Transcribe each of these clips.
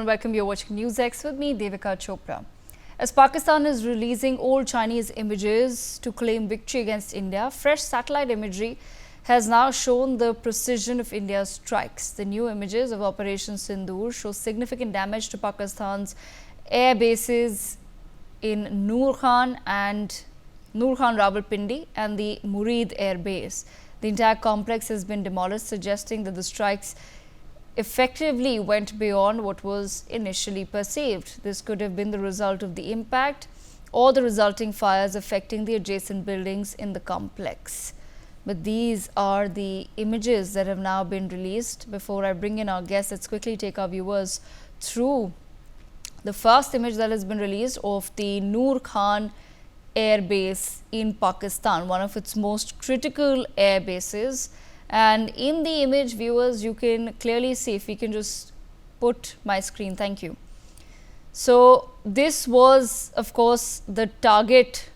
and welcome. You're watching Newsx with me, Devika Chopra. As Pakistan is releasing old Chinese images to claim victory against India, fresh satellite imagery has now shown the precision of India's strikes. The new images of Operation Sindoor show significant damage to Pakistan's air bases in Noor Khan Rawalpindi and the Murid Air Base. The entire complex has been demolished, suggesting that the strikes effectively went beyond what was initially perceived. This could have been the result of the impact or the resulting fires affecting the adjacent buildings in the complex. But these are the images that have now been released. Before I bring in our guests, let's quickly take our viewers through the first image that has been released of the Noor Khan Airbase in Pakistan, one of its most critical air bases. And in the image, viewers, you can clearly see, if we can just put my screen, thank you. So this was, of course, the target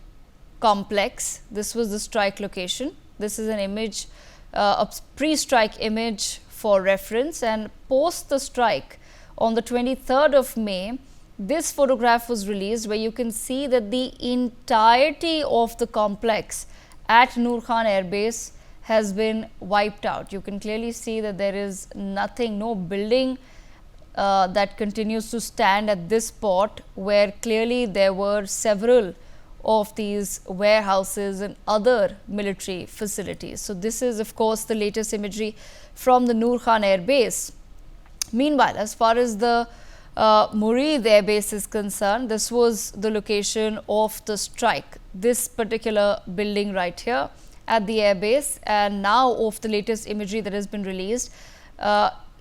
complex. This was the strike location. This is an image, a pre-strike image for reference, and post the strike on the 23rd of May, this photograph was released where you can see that the entirety of the complex at Noor Khan Airbase has been wiped out. You can clearly see that there is nothing, no building that continues to stand at this spot, where clearly there were several of these warehouses and other military facilities. So this is, of course, the latest imagery from the Noor Khan Air Base. Meanwhile, as far as the Murid Air Base is concerned, this was the location of the strike. This particular building right here at the airbase, and now of the latest imagery that has been released,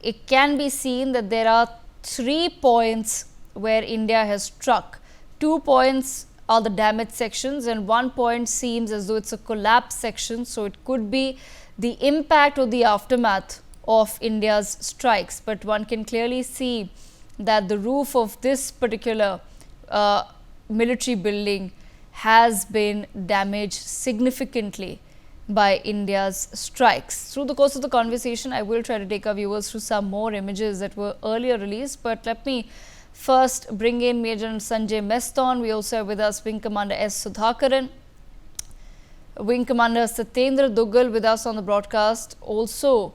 it can be seen that there are 3 points where India has struck. 2 points are the damaged sections and 1 point seems as though it's a collapsed section. So it could be the impact or the aftermath of India's strikes. But one can clearly see that the roof of this particular military building has been damaged significantly by India's strikes. Through the course of the conversation, I will try to take our viewers through some more images that were earlier released. But let me first bring in Major General Sanjay Meston. We also have with us Wing Commander S. Sudhakaran, Wing Commander Satyendra Duggal with us on the broadcast. Also,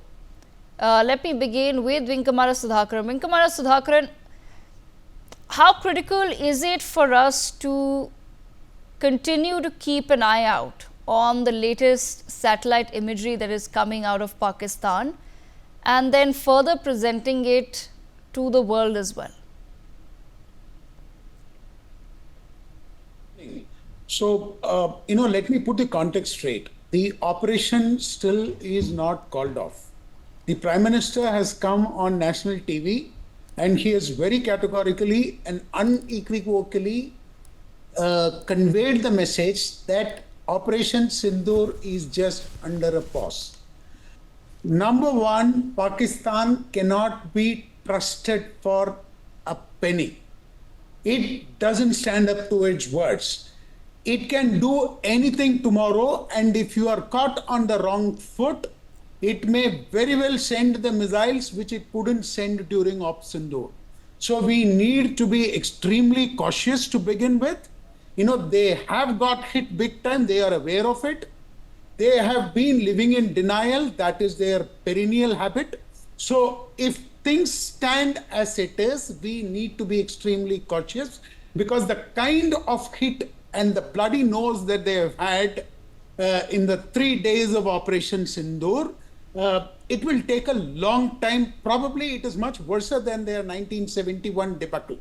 let me begin with Wing Commander Sudhakaran. Wing Commander Sudhakaran, how critical is it for us to continue to keep an eye out on the latest satellite imagery that is coming out of Pakistan and then further presenting it to the world as well? So, let me put the context straight. The operation still is not called off. The Prime Minister has come on national TV and he has very categorically and unequivocally conveyed the message that Operation Sindoor is just under a pause. Number one, Pakistan cannot be trusted for a penny. It doesn't stand up to its words. It can do anything tomorrow, and if you are caught on the wrong foot, it may very well send the missiles which it couldn't send during Operation Sindoor. So we need to be extremely cautious to begin with. They have got hit big time. They are aware of it. They have been living in denial. That is their perennial habit. So if things stand as it is, we need to be extremely cautious, because the kind of hit and the bloody nose that they have had in the 3 days of Operation Sindoor, it will take a long time. Probably it is much worse than their 1971 debacle.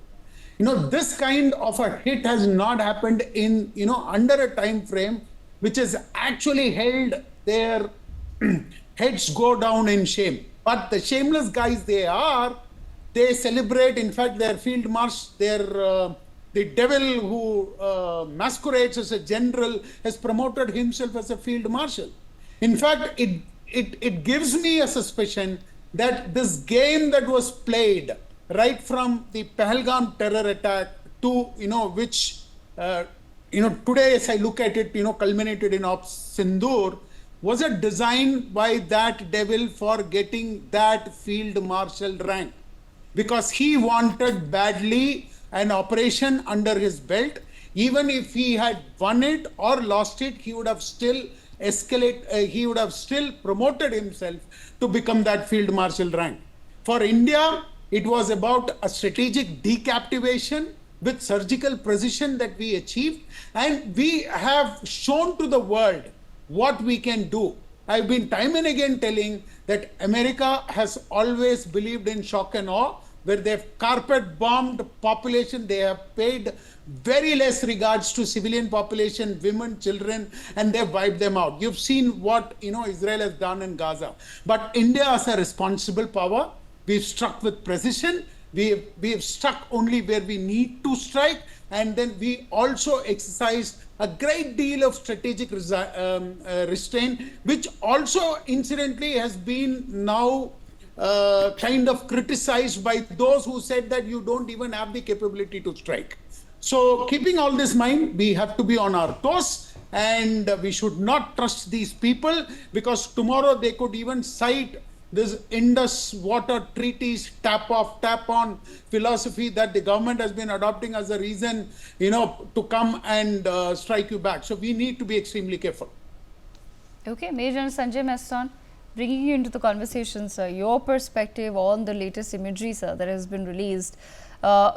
This kind of a hit has not happened in, under a time frame which has actually held their heads go down in shame. But the shameless guys they are, they celebrate. In fact, their field marshal, the devil who masquerades as a general has promoted himself as a field marshal. In fact, it gives me a suspicion that this game that was played right from the Pahalgam terror attack to, which, today as I look at it, culminated in Operation Sindoor, was a design by that devil for getting that field marshal rank. because he wanted badly an operation under his belt. Even if he had won it or lost it, he would have still he would have still promoted himself to become that field marshal rank. For India, it was about a strategic decaptivation with surgical precision that we achieved, and we have shown to the world what we can do. I've been time and again telling that America has always believed in shock and awe, where they've carpet bombed population, they have paid very less regards to civilian population, women, children, and they've wiped them out. You've seen what Israel has done in Gaza. But India as a responsible power, we've struck with precision. We've struck only where we need to strike, and then we also exercised a great deal of strategic restraint, which also incidentally has been now kind of criticized by those who said that you don't even have the capability to strike. So keeping all this in mind, we have to be on our toes, and we should not trust these people, because tomorrow they could even cite this Indus water treaties, tap off, tap on philosophy that the government has been adopting as a reason, to come and strike you back. So we need to be extremely careful. Okay, Major Sanjay Meston, bringing you into the conversation, sir. Your perspective on the latest imagery, sir, that has been released,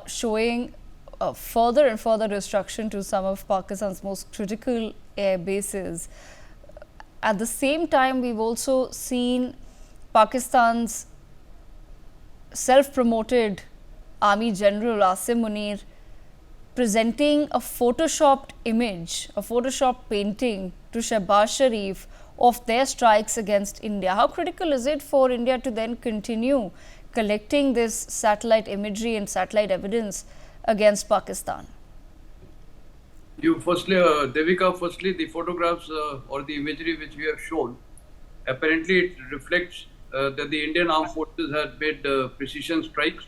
showing further and further destruction to some of Pakistan's most critical air bases. At the same time, we've also seen Pakistan's self-promoted Army General Asim Munir presenting a photoshopped image, a photoshopped painting to Shehbaz Sharif of their strikes against India. How critical is it for India to then continue collecting this satellite imagery and satellite evidence against Pakistan? Devika, firstly, the photographs or the imagery which we have shown, apparently it reflects that the Indian armed forces had made precision strikes,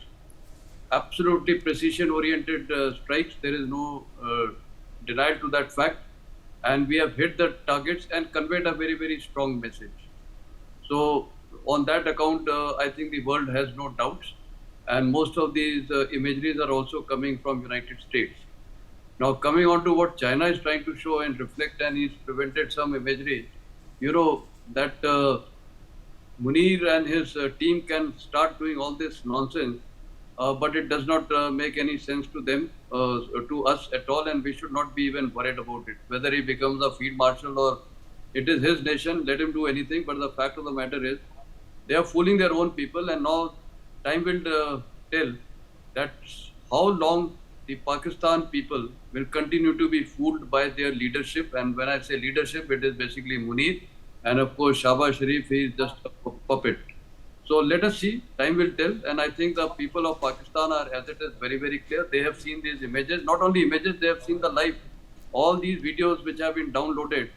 absolutely precision-oriented strikes. There is no denial to that fact. And we have hit the targets and conveyed a very, very strong message. So on that account, I think the world has no doubts. And most of these imageries are also coming from United States. Now, coming on to what China is trying to show and reflect, and he's prevented some imagery, that Munir and his team can start doing all this nonsense, but it does not make any sense to them, to us at all, and we should not be even worried about it. Whether he becomes a field marshal or it is his nation, let him do anything, but the fact of the matter is, they are fooling their own people, and now time will tell that how long the Pakistan people will continue to be fooled by their leadership. And when I say leadership, it is basically Munir, and of course Shehbaz Sharif is just a puppet. So let us see, time will tell, and I think the people of Pakistan are, as it is, very, very clear. They have seen these images, not only images, they have seen the live. All these videos which have been downloaded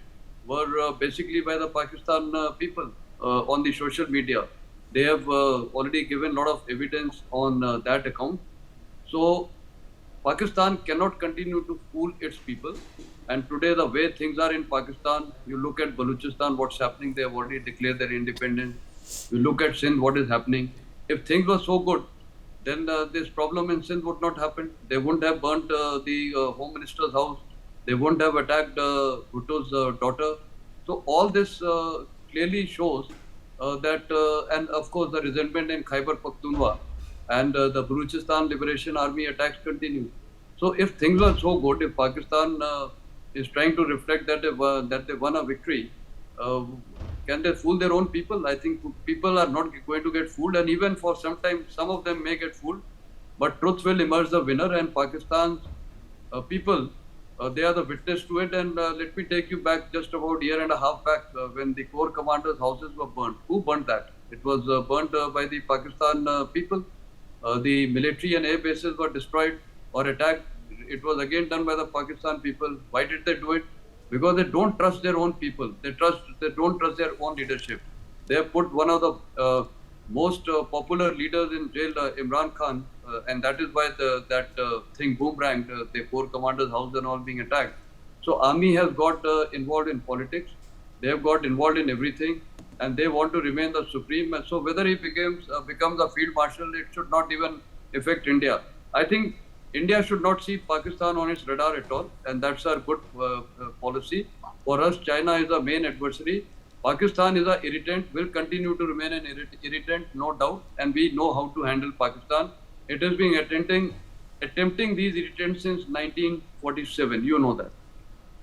were basically by the Pakistan people on the social media. They have already given a lot of evidence on that account. So Pakistan cannot continue to fool its people. And today, the way things are in Pakistan, you look at Balochistan, what's happening, they have already declared their independence. You look at Sindh, what is happening. If things were so good, then this problem in Sindh would not happen. They wouldn't have burnt the Home Minister's house. They wouldn't have attacked Bhutto's daughter. So all this clearly shows that, and of course, the resentment in Khyber Pakhtunkhwa and the Balochistan Liberation Army attacks continue. So if things are so good, if Pakistan is trying to reflect that they won a victory, can they fool their own people? I think people are not going to get fooled, and even for some time, some of them may get fooled, but truth will emerge the winner, and Pakistan's people, they are the witness to it. And let me take you back just about a year and a half back when the Corps commanders' houses were burnt. Who burnt that? It was burnt by the Pakistan people. The military and air bases were destroyed or attacked. It was again done by the Pakistan people. Why did they do it? Because they don't trust their own people. They don't trust their own leadership. They have put one of the most popular leaders in jail, Imran Khan, and that is why that thing boomeranged, the Corps commander's house and all being attacked. So army has got involved in politics. They have got involved in everything, and they want to remain the supreme. And so whether he becomes a field marshal, it should not even affect India. I think India should not see Pakistan on its radar at all, and that's our good policy. For us, China is our main adversary. Pakistan is an irritant, will continue to remain an irritant, no doubt, and we know how to handle Pakistan. It has been attempting these irritants since 1947. You know that.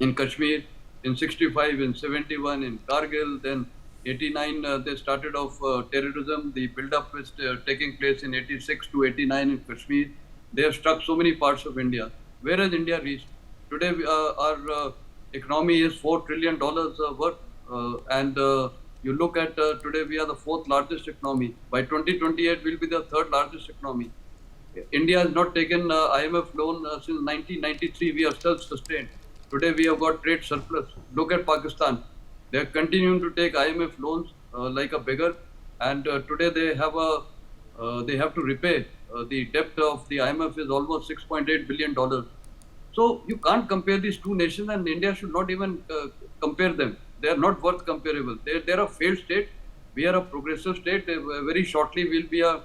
In Kashmir, in 65, in 71, in Kargil, then 89, they started off terrorism. The build-up is taking place in 86 to 89 in Kashmir. They have struck so many parts of India. Where has India reached? Today, our economy is $4 trillion worth. And you look at today, we are the fourth largest economy. By 2028, we'll be the third largest economy. India has not taken IMF loan since 1993. We are self-sustained. Today, we have got trade surplus. Look at Pakistan. They are continuing to take IMF loans like a beggar, and today they have to repay the debt of the IMF is almost $6.8 billion. So you can't compare these two nations, and India should not even compare them. They are not worth comparable. They're a failed state. We are a progressive state. Very shortly, we'll be a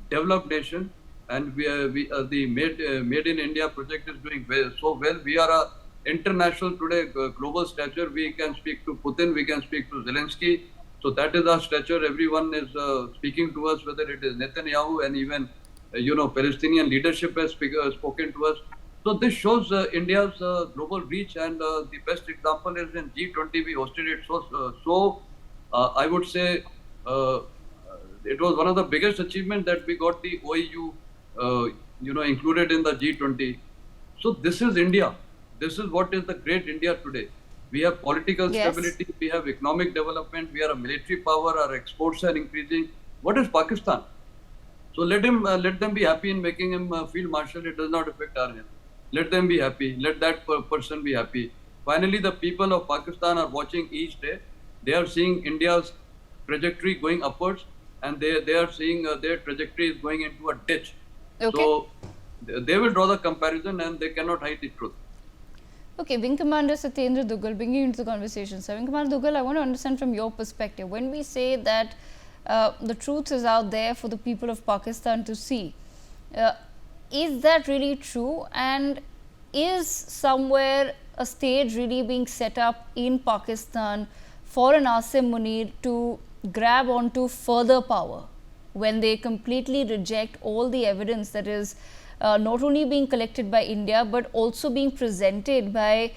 developed nation, and the Made in India project is doing so well. We are a international today global stature. We can speak to Putin, we can speak to Zelensky. So that is our stature. Everyone is speaking to us, whether it is Netanyahu and even Palestinian leadership has spoken to us. So this shows India's global reach, and the best example is in G20. We hosted it. So I would say it was one of the biggest achievements that we got the OEU included in the G20. So this is India. This is what is the great India today. We have political stability, we have economic development, we are a military power, our exports are increasing. What is Pakistan? So let them be happy in making him field marshal. It does not affect our health. Let them be happy. Let that person be happy. Finally, the people of Pakistan are watching each day. They are seeing India's trajectory going upwards, and they are seeing their trajectory is going into a ditch. Okay. So they will draw the comparison, and they cannot hide the truth. Okay, Wing Commander Satyendra Duggal, bringing you into the conversation. So, Wing Commander Duggal, I want to understand from your perspective, when we say that the truth is out there for the people of Pakistan to see, is that really true? And is somewhere a stage really being set up in Pakistan for an Asim Munir to grab onto further power when they completely reject all the evidence that is not only being collected by India, but also being presented by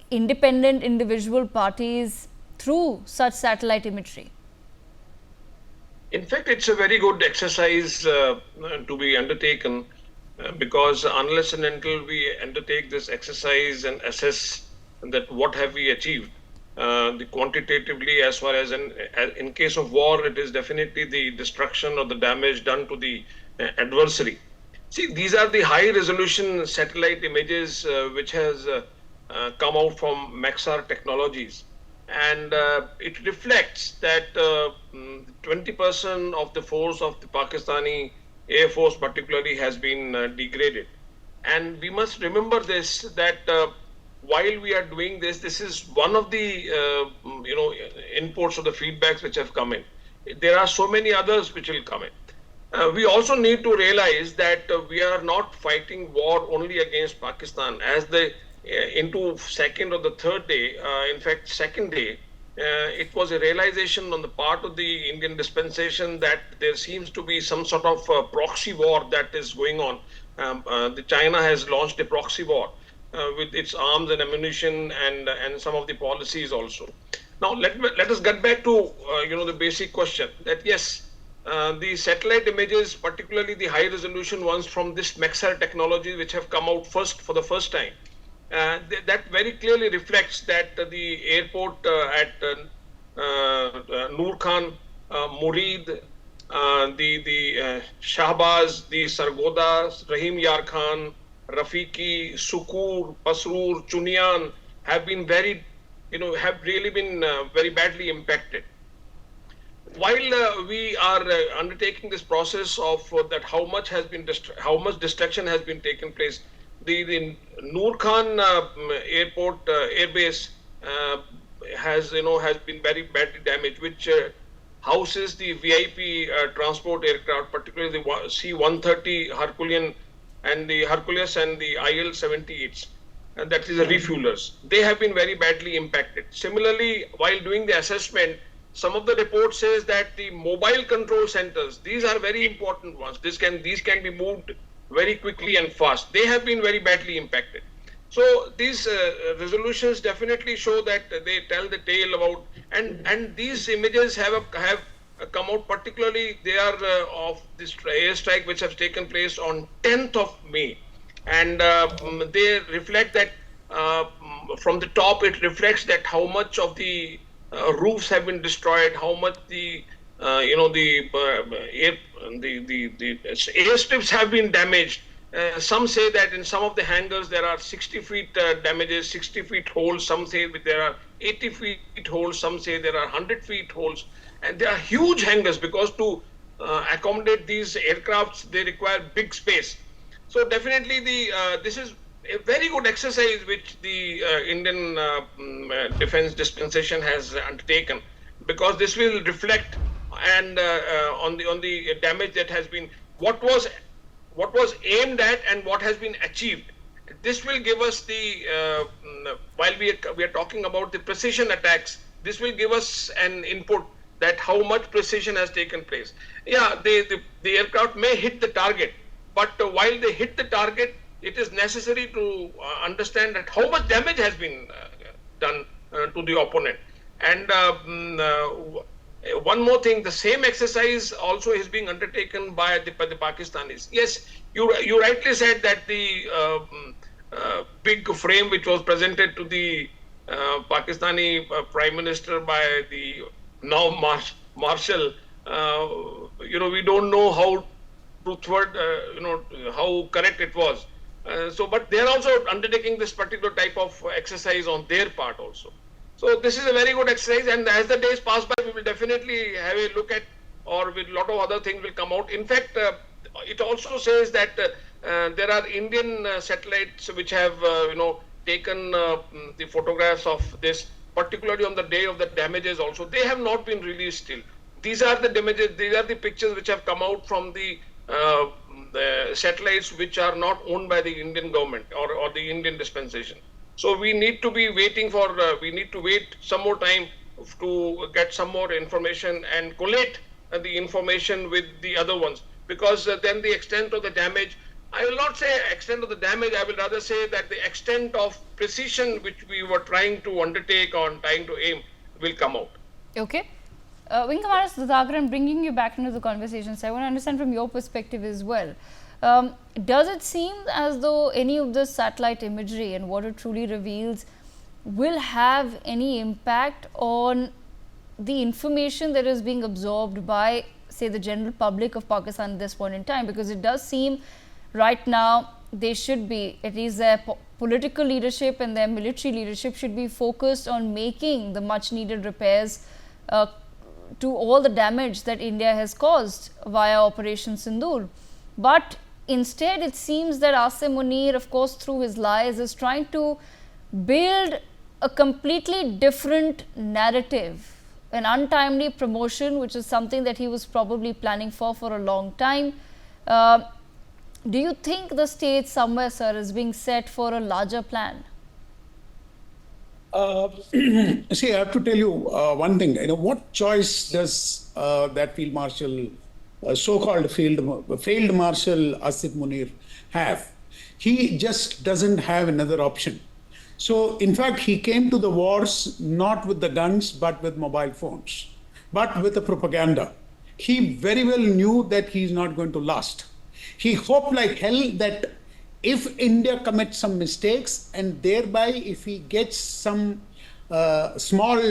independent individual parties through such satellite imagery? In fact, it's a very good exercise to be undertaken because unless and until we undertake this exercise and assess that what have we achieved, the quantitatively as far as in case of war, it is definitely the destruction or the damage done to the adversary. See, these are the high resolution satellite images which has come out from Maxar Technologies, and it reflects that 20% of the force of the Pakistani Air Force particularly has been degraded. And we must remember this, that while we are doing this, this is one of the inputs or the feedbacks which have come in. There are so many others which will come in. We also need to realize that we are not fighting war only against Pakistan. As into second or the third day, in fact, second day, it was a realization on the part of the Indian dispensation that there seems to be some sort of proxy war that is going on. China has launched a proxy war with its arms and ammunition and some of the policies also. Now, let us get back to the basic question that yes, the satellite images, particularly the high resolution ones from this Maxar technology, which have come out for the first time, that very clearly reflects that the airport at Noor Khan, Murid, the Shahbaz, the Sargoda, Rahim Yar Khan, Rafiki, Sukur, Pasrur, Chunian have been have really been very badly impacted. While we are undertaking this process of that, how much destruction has been taken place, the Noor Khan Airbase has been very badly damaged, which houses the VIP transport aircraft, particularly the C-130 Herculean and the Hercules and the IL-78s, and that is the refuelers. They have been very badly impacted. Similarly, while doing the assessment, some of the report says that the mobile control centers, these are very important ones. These can be moved very quickly and fast. They have been very badly impacted. So these resolutions definitely show that they tell the tale about, and these images have come out. Particularly, they are of this airstrike which has taken place on 10th of May, and they reflect that from the top. It reflects that how much of the roofs have been destroyed, how much the airstrips have been damaged. Some say that in some of the hangars there are 60 feet damages, 60 feet holes. Some say there are 80 feet holes. Some say there are 100 feet holes. And they are huge hangars because to accommodate these aircrafts, they require big space. So definitely this is a very good exercise which the Indian Defence Dispensation has undertaken, because this will reflect and on the damage that has been, what was aimed at and what has been achieved. This will give us the while we are talking about the precision attacks, this will give us an input that how much precision has taken place. Yeah, the aircraft may hit the target, but while they hit the target, it is necessary to understand that how much damage has been done to the opponent. And one more thing, the same exercise also is being undertaken by the Pakistanis. Yes, you rightly said that the big frame which was presented to the Pakistani Prime Minister by the now Marshal, we don't know how truthful, how correct it was. But they are also undertaking this particular type of exercise on their part also. So this is a very good exercise, and as the days pass by, we will definitely have a look at, or with a lot of other things will come out. In fact, it also says that there are Indian satellites which have, taken the photographs of this, particularly on the day of the damages also. They have not been released still. These are the damages, these are the pictures which have come out from the satellites which are not owned by the Indian government or the Indian dispensation. So we need to be waiting for, we need to wait some more time to get some more information and collate the information with the other ones, because then the extent of the damage, I will not say extent of the damage, I will rather say that the extent of precision which we were trying to undertake or trying to aim will come out. Okay. Wing Commander Sudhakaran, bringing you back into the conversation, so I want to understand from your perspective as well. Does it seem as though any of this satellite imagery and what it truly reveals will have any impact on the information that is being absorbed by, say, the general public of Pakistan at this point in time? Because it does seem right now they should be, at least their political leadership and their military leadership should be focused on making the much needed repairs to all the damage that India has caused via Operation Sindoor. But instead, it seems that Asim Munir, of course, through his lies, is trying to build a completely different narrative, an untimely promotion, which is something that he was probably planning for a long time. Do you think the stage somewhere, sir, is being set for a larger plan? See, I have to tell you one thing. What choice does that Field Marshal, so-called failed Marshal Asif Munir have? He just doesn't have another option. So, in fact, he came to the wars not with the guns, but with mobile phones, but with the propaganda. He very well knew that he's not going to last. He hoped like hell that if India commits some mistakes, and thereby if he gets some small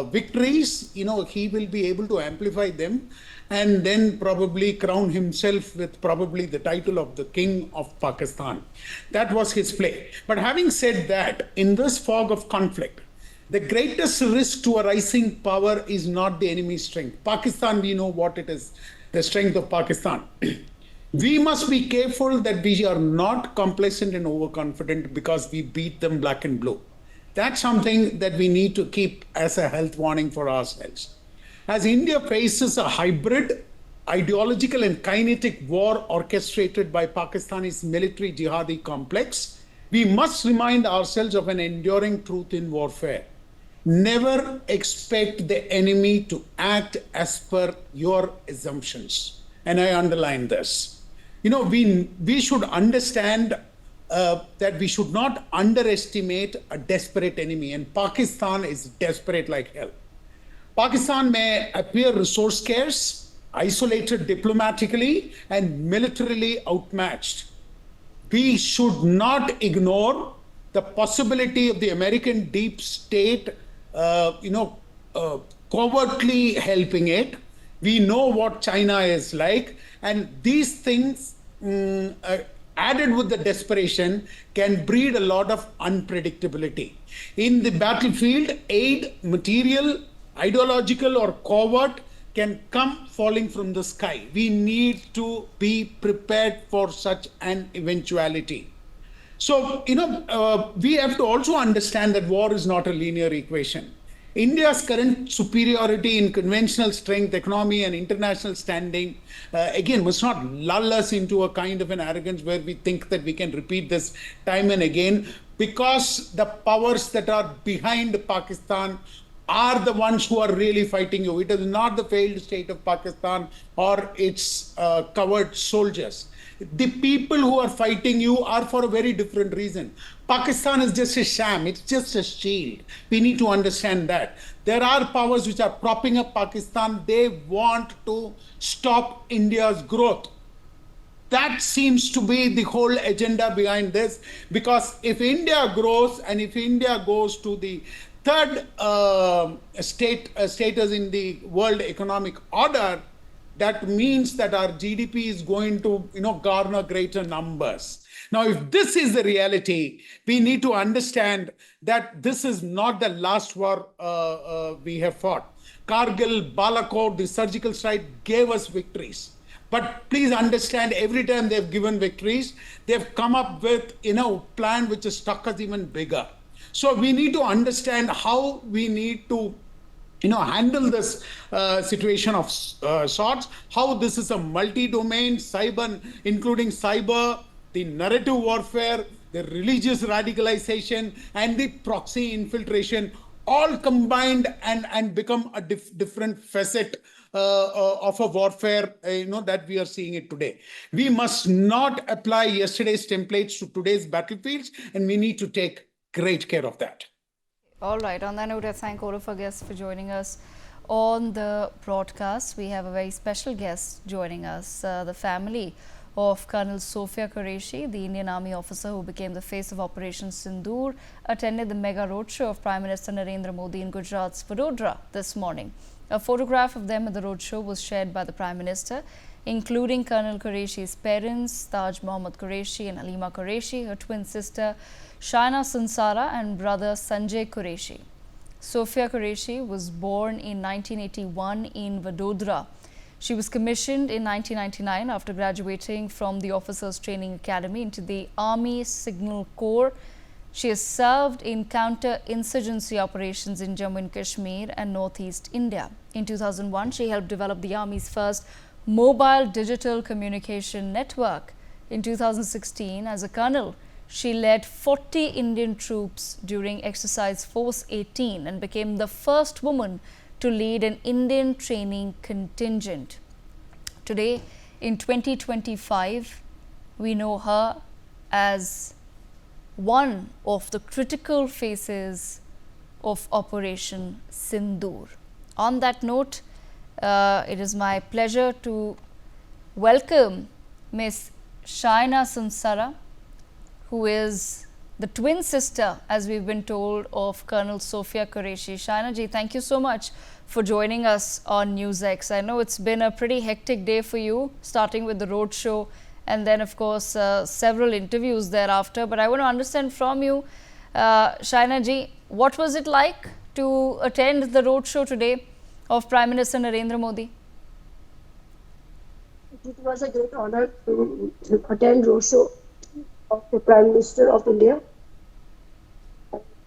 victories, he will be able to amplify them and then probably crown himself with probably the title of the King of Pakistan. That was his play. But having said that, in this fog of conflict, the greatest risk to a rising power is not the enemy's strength. Pakistan, we know what it is, the strength of Pakistan. We must be careful that we are not complacent and overconfident because we beat them black and blue. That's something that we need to keep as a health warning for ourselves. As India faces a hybrid, ideological and kinetic war orchestrated by Pakistani's military jihadi complex, we must remind ourselves of an enduring truth in warfare. Never expect the enemy to act as per your assumptions. And I underline this. We should understand that we should not underestimate a desperate enemy, and Pakistan is desperate like hell. Pakistan may appear resource scarce, isolated diplomatically, and militarily outmatched. We should not ignore the possibility of the American deep state, covertly helping it. We know what China is like, and these things added with the desperation can breed a lot of unpredictability. In the battlefield, aid, material, ideological or covert, can come falling from the sky. We need to be prepared for such an eventuality. So, we have to also understand that war is not a linear equation. India's current superiority in conventional strength, economy, and international standing, again, must not lull us into a kind of an arrogance where we think that we can repeat this time and again, because the powers that are behind Pakistan are the ones who are really fighting you. It is not the failed state of Pakistan or its coward soldiers. The people who are fighting you are for a very different reason. Pakistan is just a sham. It's just a shield. We need to understand that. There are powers which are propping up Pakistan. They want to stop India's growth. That seems to be the whole agenda behind this, because if India grows and if India goes to the third status in the world economic order, that means that our GDP is going to, garner greater numbers. Now, if this is the reality, we need to understand that this is not the last war we have fought. Kargil, Balakot, the surgical strike gave us victories. But please understand, every time they've given victories, they've come up with, plan which has stuck us even bigger. So we need to understand how we need to handle this situation of sorts, how this is a multi-domain, cyber, including cyber, the narrative warfare, the religious radicalization, and the proxy infiltration, all combined and become a different facet of a warfare, that we are seeing it today. We must not apply yesterday's templates to today's battlefields, and we need to take great care of that. All right. On that note, I thank all of our guests for joining us on the broadcast. We have a very special guest joining us, the family of Colonel Sophia Kureshi, the Indian Army officer who became the face of Operation Sindoor, attended the mega roadshow of Prime Minister Narendra Modi in Gujarat's Vadodara this morning. A photograph of them at the roadshow was shared by the Prime Minister, including Colonel Kureshi's parents, Taj Mohammad Kureshi and Halima Kureshi, her twin sister Shaina Sunsara and brother Sanjay Kureshi. Sophia Kureshi was born in 1981 in Vadodara. She was commissioned in 1999 after graduating from the Officers Training Academy into the Army Signal Corps. She has served in counter-insurgency operations in Jammu and Kashmir and Northeast India. In 2001, she helped develop the Army's first mobile digital communication network. In 2016, as a colonel, she led 40 Indian troops during Exercise Force 18 and became the first woman to lead an Indian training contingent. Today, in 2025, we know her as one of the critical faces of Operation Sindoor. On that note, it is my pleasure to welcome Ms. Shaina Sunsara, who is the twin sister, as we've been told, of Colonel Sophia Kureshi. Shaina ji, thank you so much for joining us on Newsx. I know it's been a pretty hectic day for you, starting with the road show and then, of course, several interviews thereafter. But I want to understand from you, Shaina ji, what was it like to attend the road show today of Prime Minister Narendra Modi? It was a great honor to attend road show of the Prime Minister of India.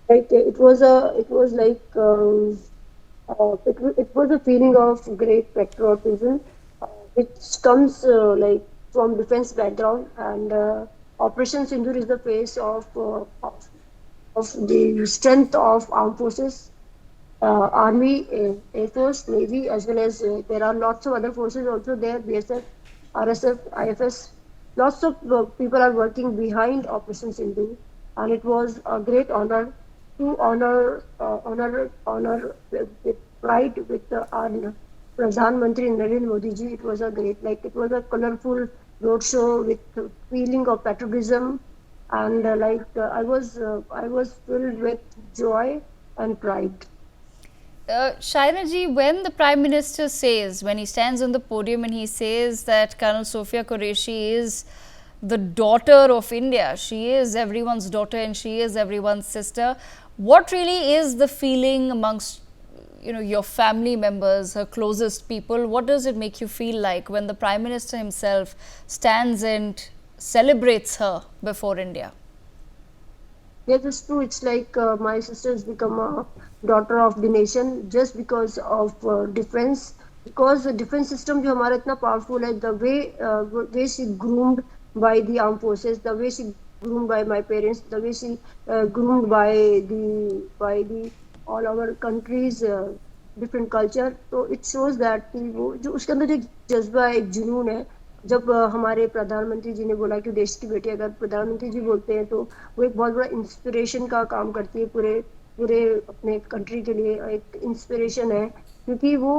It was like It was a feeling of great patriotism, which comes like from defense background, and Operation Sindoor is the face of the strength of armed forces, Army, Air Force, Navy, as well as there are lots of other forces also there, BSF, RSF, IFS. Lots of people are working behind Operation Sindoor, and it was a great honor to honor with pride with our Pradhan Mantri Narendra Modi ji. It was a great, like it was a colorful roadshow with feeling of patriotism, and I was filled with joy and pride. Shaina ji, when the Prime Minister says, when he stands on the podium and he says that Colonel Sofia Qureshi is the daughter of India, she is everyone's daughter and she is everyone's sister, what really is the feeling amongst your family members, her closest people? What does it make you feel like when the Prime Minister himself stands and celebrates her before India? Yes, it's true. It's like my sister has become a daughter of the nation just because of defense. Because the defense system जो हमारा इतना powerful है, the way she groomed by the armed forces, the way she groomed by my parents, the way she groomed by the all our countries different culture. तो it shows that कि वो जो उसके अंदर जो एक जज्बा है, एक जुनून है. जब हमारे प्रधानमंत्री जी ने बोला कि देश की बेटी, अगर प्रधानमंत्री जी बोलते हैं तो वो एक बहुत बड़ा इंस्पिरेशन का काम करती है पूरे पूरे अपने कंट्री के लिए. एक इंस्पिरेशन है क्योंकि वो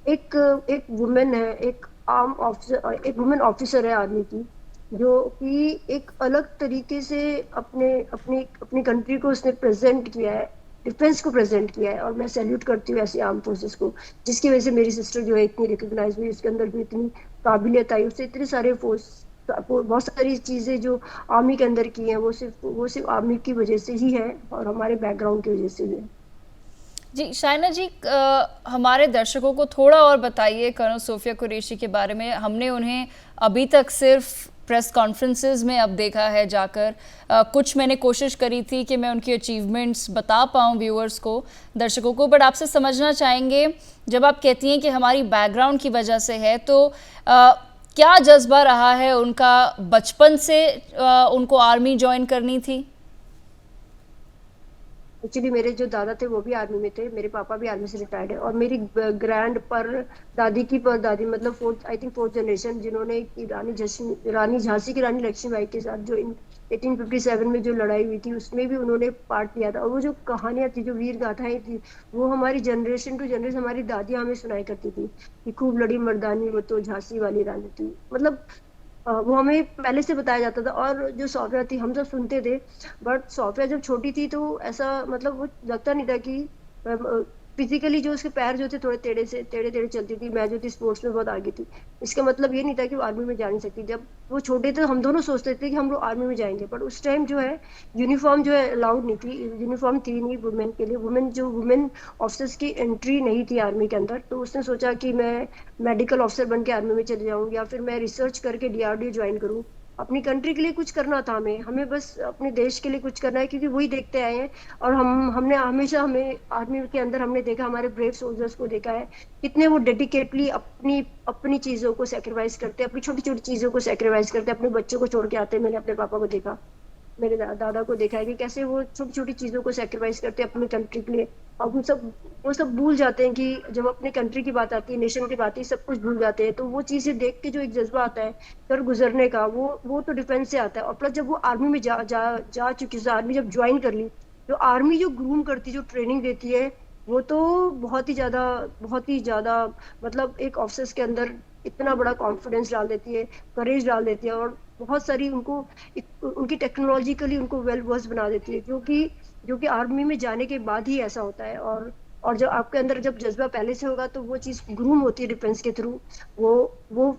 एक एक वुमेन है, एक आर्म ऑफिसर, एक वुमेन ऑफिसर है आर्मी की, जो कि एक अलग तरीके से अपने अपनी अपनी कंट्री को उसने प्रेजेंट किया है, डिफेंस को प्रेजेंट किया है. और मैं सैल्यूट करती हूँ ऐसी आर्म फोर्सेस को, जिसकी वजह से मेरी सिस्टर जो है इतनी रिकॉग्नाइज हुई, उसके अंदर भी इतनी काबिलियत आई, उससे इतने सारे बहुत सारी चीजें जो आर्मी के अंदर की हैं वो सिर्फ आर्मी की वजह से ही है और हमारे बैकग्राउंड की वजह से भी है. जी शाइना जी, हमारे दर्शकों को थोड़ा और बताइए कर्नल सोफिया कुरैशी के बारे में. हमने उन्हें अभी तक सिर्फ प्रेस कॉन्फ्रेंसेस में अब देखा है जाकर. कुछ मैंने कोशिश करी थी कि मैं उनकी अचीवमेंट्स बता पाऊँ व्यूअर्स को, दर्शकों को, बट आपसे समझना चाहेंगे जब आप कहती हैं कि हमारी बैकग्राउंड की वजह से है, तो क्या जज्बा रहा है उनका बचपन से उनको आर्मी ज्वाइन करनी थी? एक्चुअली मेरे जो दादा थे वो भी आर्मी में थे, मेरे पापा भी आर्मी से रिटायर्ड है, और मेरी ग्रैंड पर दादी की पर दादी मतलब फोर्थ जनरेशन, जिन्होंने रानी झांसी की रानी लक्ष्मीबाई के साथ जो 1857 में जो लड़ाई हुई थी उसमें भी उन्होंने पार्ट लिया था. और वो जो कहानियां थी, जो वीर गाथाएं थी, वो हमारी जनरेशन टू जनरेशन हमारी दादियां हमें सुनाई करती थी कि खूब लड़ी मर्दानी वो तो झांसी वाली रानी थी. मतलब वो हमें पहले से बताया जाता था. और जो सोफिया थी हम सब सुनते थे, बट सोफिया जब छोटी थी तो ऐसा मतलब वो लगता नहीं था कि फिजिकली जो उसके पैर जो थे थोड़े टेढ़े टेढ़े चलती थी. मैं जो थी स्पोर्ट्स में बहुत आगे थी, इसका मतलब ये नहीं था कि वो आर्मी में जा नहीं सकती. जब वो छोटे थे हम दोनों सोचते थे कि हम लोग आर्मी में जाएंगे, बट उस टाइम जो है यूनिफॉर्म जो है अलाउड नहीं थी. यूनिफॉर्म थी नहीं वुमेन के लिए, वुमेन ऑफिसर्स की एंट्री नहीं थी आर्मी के अंदर. तो उसने सोचा कि मैं मेडिकल ऑफिसर बन के आर्मी में चले जाऊँ, या फिर मैं रिसर्च करके DRDO ज्वाइन करूँ. अपनी कंट्री के लिए कुछ करना था हमें बस अपने देश के लिए कुछ करना है, क्योंकि वही देखते आए हैं. और हमने हमेशा हमें आर्मी के अंदर हमने देखा, हमारे ब्रेव सोल्जर्स को देखा है कितने वो डेडिकेटली अपनी अपनी चीजों को सेक्रीफाइस करते हैं, अपनी छोटी छोटी चीजों को सेक्रीफाइस करते हैं, अपने बच्चों को छोड़ के आते हैं. मैंने अपने पापा को देखा, मेरे दादा को देखा है कि कैसे वो छोटी छोटी चीजों को सेक्रीफाइस करते हैं अपनी कंट्री के लिए. और वो सब भूल जाते हैं कि जब अपने कंट्री की बात आती है, नेशन की बात आती है, सब कुछ भूल जाते हैं. तो वो चीजें देख के जो एक जज्बा आता है कर गुजरने का, वो तो डिफेंस से आता है. और प्लस जब वो आर्मी में जा चुकी है, आर्मी जब ज्वाइन कर ली, तो आर्मी जो ग्रूम करती है, जो ट्रेनिंग देती है, वो तो बहुत ही ज्यादा मतलब एक ऑफिसर्स के अंदर इतना बड़ा कॉन्फिडेंस डाल देती है, करेज डाल देती है, और बहुत सारी उनकी टेक्नोलॉजिकली उनको वेल वर्स बना देती है, जो कि आर्मी में जाने के बाद ही ऐसा होता है. और जब आपके अंदर जब जज्बा पहले से होगा तो वो चीज ग्रूम होती है डिफेंस के थ्रू. वो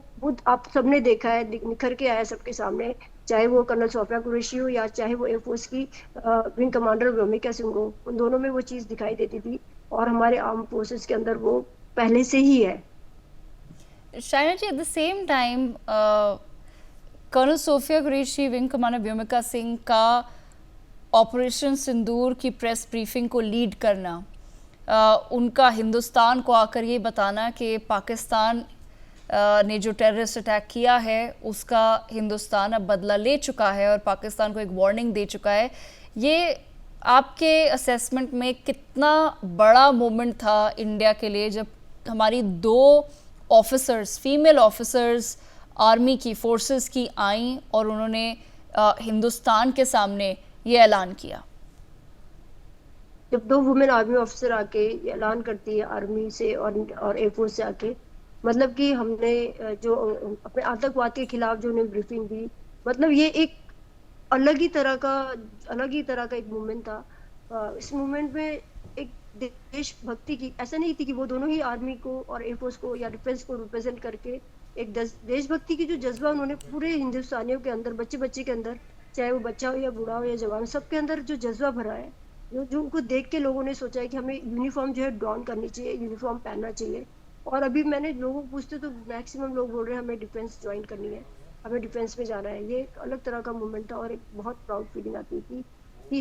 आप सबने देखा है, निखर के आया सबके सामने, चाहे वो कर्नल सोफिया कुरैशी हो या चाहे वो एयरफोर्स की विंग कमांडर व्योमिका सिंह हो. उन दोनों में वो चीज दिखाई देती थी, और हमारे आर्म फोर्सेस के अंदर वो पहले से ही है. Shaina ji, at the same time colonel Sofia Qureshi, wing commander Vyomika Singh का ऑपरेशन सिंदूर की प्रेस ब्रीफिंग को लीड करना, उनका हिंदुस्तान को आकर ये बताना कि पाकिस्तान ने जो टेररिस्ट अटैक किया है उसका हिंदुस्तान अब बदला ले चुका है और पाकिस्तान को एक वार्निंग दे चुका है, ये आपके असेसमेंट में कितना बड़ा मोमेंट था इंडिया के लिए जब हमारी 2 ऑफिसर्स, फीमेल ऑफिसर्स आर्मी की, फोर्सेस की आई और उन्होंने हिंदुस्तान के सामने ये ऐलान किया? जब 2 वुमेन आर्मी ऑफिसर आके ये ऐलान करती है आर्मी से और एयरफोर्स से आके, मतलब कि हमने जो अपने आतंकवाद के खिलाफ जो उन्हें ब्रीफिंग दी, मतलब ये एक अलग ही तरह का एक मूवमेंट था। इस मूवमेंट में एक देशभक्ति की, ऐसा नहीं थी कि वो दोनों ही आर्मी को और एयरफोर्स को या डिफेंस को रिप्रेजेंट करके एक देशभक्ति की जो जज्बा उन्होंने पूरे हिंदुस्तानियों के अंदर, बच्चे बच्चे के अंदर, चाहे वो बच्चा हो या बूढ़ा हो या जवान, सबके अंदर जो जज्बा भरा है, जो उनको देख के लोगों ने सोचा है कि हमें यूनिफॉर्म जो है डॉन करनी चाहिए, यूनिफॉर्म पहनना चाहिए। और अभी मैंने लोगों को पूछते तो मैक्सिमम लोग बोल रहे हैं हमें डिफेंस ज्वाइन करनी है, हमें डिफेंस में जाना है। ये एक अलग तरह का मूवमेंट था और एक बहुत प्राउड फीलिंग आती थी कि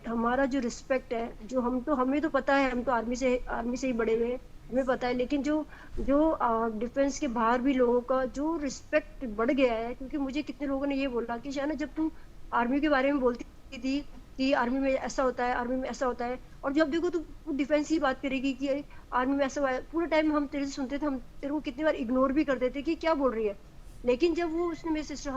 हमारा जो रिस्पेक्ट है, जो हमें तो पता है, हम तो आर्मी से ही बड़े हुए हैं, हमें पता है, लेकिन जो डिफेंस के बाहर भी लोगों का जो रिस्पेक्ट बढ़ गया है। क्योंकि मुझे कितने लोगों ने ये बोला कि शायद जब तुम आर्मी के बारे में बोलती थी कि आर्मी में ऐसा होता है, आर्मी में ऐसा होता है, और जब देखो तो डिफेंस ही बात करेगी कि आर्मी में ऐसा हुआ है। पूरे टाइम हम तेरे से सुनते थे, हम तेरे को कितनी बार इग्नोर भी कर देते कि क्या बोल रही है। लेकिन जब वो उसने मेरी सिस्टर,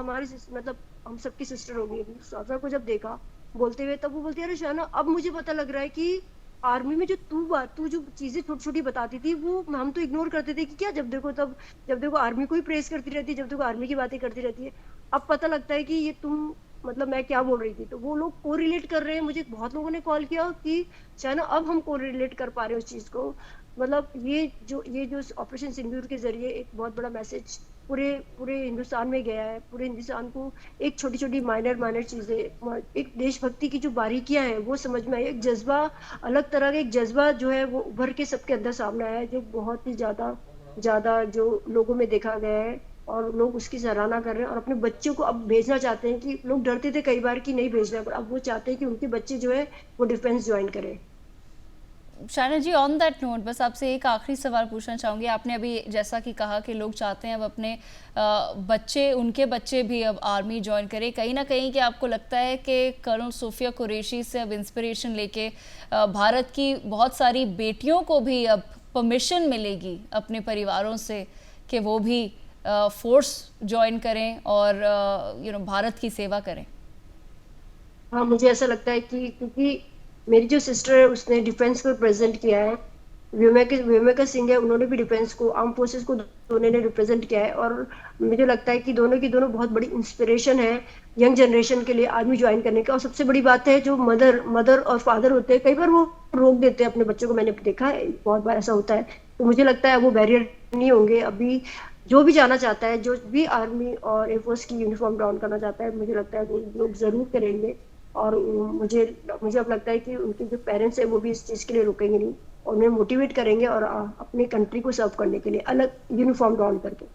मतलब हम सबकी सिस्टर होगी, साफा को जब देखा बोलते हुए, तब वो बोलती है अरे शाना, अब मुझे पता लग रहा है कि आर्मी में जो तू जो चीजें छोटी छोटी बताती थी वो हम तो इग्नोर करते थे कि क्या, जब देखो आर्मी को ही प्रेस करती रहती है, जब देखो आर्मी की बातें करती रहती है। अब पता लगता है कि ये तुम, मतलब मैं क्या बोल रही थी। तो वो लोग को रिलेट कर रहे हैं। मुझे बहुत लोगों ने कॉल किया कि शायद अब हम को रिलेट कर पा रहे हैं उस चीज को। मतलब ये जो ऑपरेशन सिंदूर के जरिए एक बहुत बड़ा मैसेज पूरे हिंदुस्तान में गया है। पूरे हिंदुस्तान को एक छोटी छोटी माइनर चीजें, एक देशभक्ति की जो बारीकियां हैं वो समझ में आई। एक जज्बा, अलग तरह का एक जज्बा जो है वो उभर के सबके अंदर सामने आया है, जो बहुत ही ज्यादा जो लोगों में देखा गया है और लोग उसकी सराहना कर रहे हैं और अपने बच्चों को अब भेजना चाहते हैं। कि लोग डरते थे कई बार कि नहीं भेजना, पर अब वो चाहते हैं कि उनके बच्चे जो है वो डिफेंस ज्वाइन करें। शाना जी, ऑन दैट नोट बस आपसे एक आखिरी सवाल पूछना चाहूँगी। आपने अभी जैसा कि कहा कि लोग चाहते हैं अब अपने उनके बच्चे भी अब आर्मी ज्वाइन करें, कहीं ना कहीं कि आपको लगता है कि कर्नल सोफिया कुरैशी से अब इंस्पिरेशन लेके भारत की बहुत सारी बेटियों को भी अब परमिशन मिलेगी अपने परिवारों से कि वो भी फोर्स ज्वाइन करें और भारत की सेवा करें? हाँ, मुझे ऐसा लगता है कि क्योंकि मेरी जो सिस्टर है उसने डिफेंस को रिप्रेजेंट किया है, व्योमिका सिंह है, उन्होंने भी डिफेंस को, आर्म फोर्सेस को दोनों ने रिप्रेजेंट किया है। और मुझे लगता है कि दोनों की दोनों बहुत बड़ी इंस्पिरेशन है यंग जनरेशन के लिए आर्मी ज्वाइन करने का। और सबसे बड़ी बात है, जो मदर और फादर होते हैं, कई बार वो रोक देते हैं अपने बच्चों को, मैंने देखा है बहुत बार ऐसा होता है। तो मुझे लगता है वो बैरियर नहीं होंगे। अभी जो भी जाना चाहता है, जो भी आर्मी और एयरफोर्स की यूनिफॉर्म डाउन करना चाहता है, मुझे लगता है वो लोग जरूर करेंगे। और मुझे अब लगता है कि उनके जो पेरेंट्स है वो भी इस चीज के लिए रुकेंगे नहीं और उन्हें मोटिवेट करेंगे और अपनी कंट्री को सर्व करने के लिए अलग यूनिफॉर्म डाउन करके।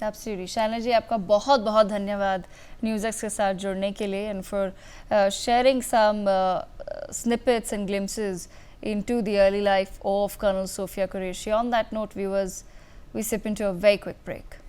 एब्सोल्युटली। शाना जी, आपका बहुत बहुत धन्यवाद न्यूज़ के साथ जुड़ने के लिए and for sharing some snippets and glimpses into the early life of Colonel Sophia Kureshi. On that note, viewers, we sip into a very quick break.